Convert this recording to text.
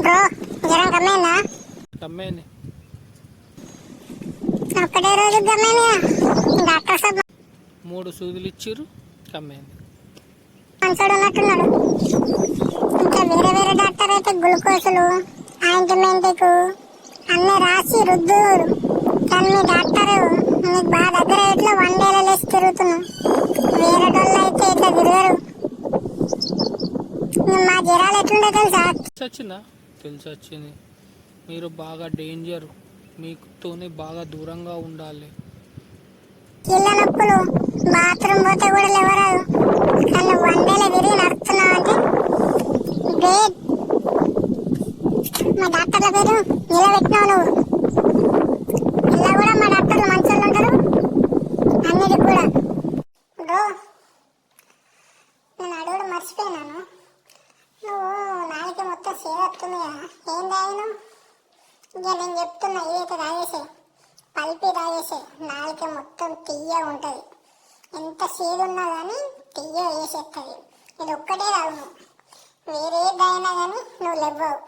Bro జ్వరం కమ్మేందా? కమ్మేంది. ఒకటే రోజు కమ్మేందిగా. డాక్టర్ సాబ్ 3 సూదులు ఇచ్చిర్రు, కమ్మేంది. మంచోడు ఉన్నట్టున్నాడు. ఇంకా వేరే వేరే డాక్టర్ అయితే గ్లూకోజులు ఆయింట్మెంట్కు అన్నీ రాసి రుద్దురు. కానీ మీ డాక్టరు నీకు బాగా దగ్గర ఇట్లా 1 డేలో లేచి తిరుగుతున్నావు. వేరే వాళ్ళు అయితే ఇట్లా తిరగరు. మా జ్వరాలు ఎట్లుండే తెలుసా? తెలిసి వచ్చింది. మీరు బాగా డేంజర్, మీతోనే బాగా దూరంగా ఉండాలి. కీళ్ళ నొప్పులు బాత్రూమ్ పోతే కూడా లేవరాదు. కానీ 1 డేలో తిరిగి నడుస్తున్నావు అంటే గ్రేట్. మా డాక్టర్ల పేరు నిలబెట్టినావు నువ్వు. ఇలా కూడా మా డాక్టర్లు మంచోళ్ళు ఉంటారు అన్నిటికి కూడా. బ్రో నేను అడగడు మర్చిపోయినాను. నువ్వు నాలుక మొత్తం సేవ్ వస్తుంది కదా, ఏం తాగినావు? ఇక నేను చెప్తున్నా, ఏదైతే తాగేసే పల్పి తాగేసే. నాలుక మొత్తం తీయ ఉంటుంది. ఎంత సేదు ఉన్నా కానీ తీయ వేసేస్తుంది. ఇది ఒక్కటే తాగు. నువ్వు వేరే తాగినా కానీ నువ్వు లేవ్వవు.